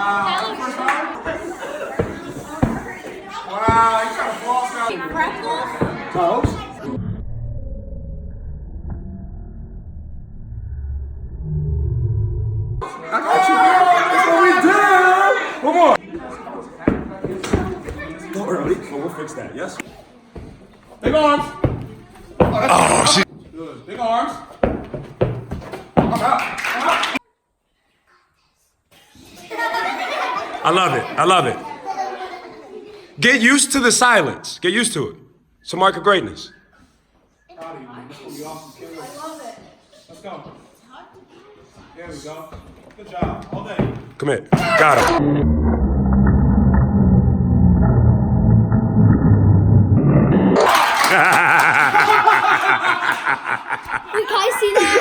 Wow. First time? Wow, you got a floss now. Freckles? Toes? I got you, girl. That's what we did. Come on. Go early, but we'll fix that, yes? Big arms. Oh, shit. Good. Big arms. I'm out. I love it. I love it. Get used to the silence. Get used to it. It's a mark of greatness. Proud of you, man. This will be awesome, kid. I love it. Let's go. There we go. Good job. All day. Come here. Got him. Can I see that?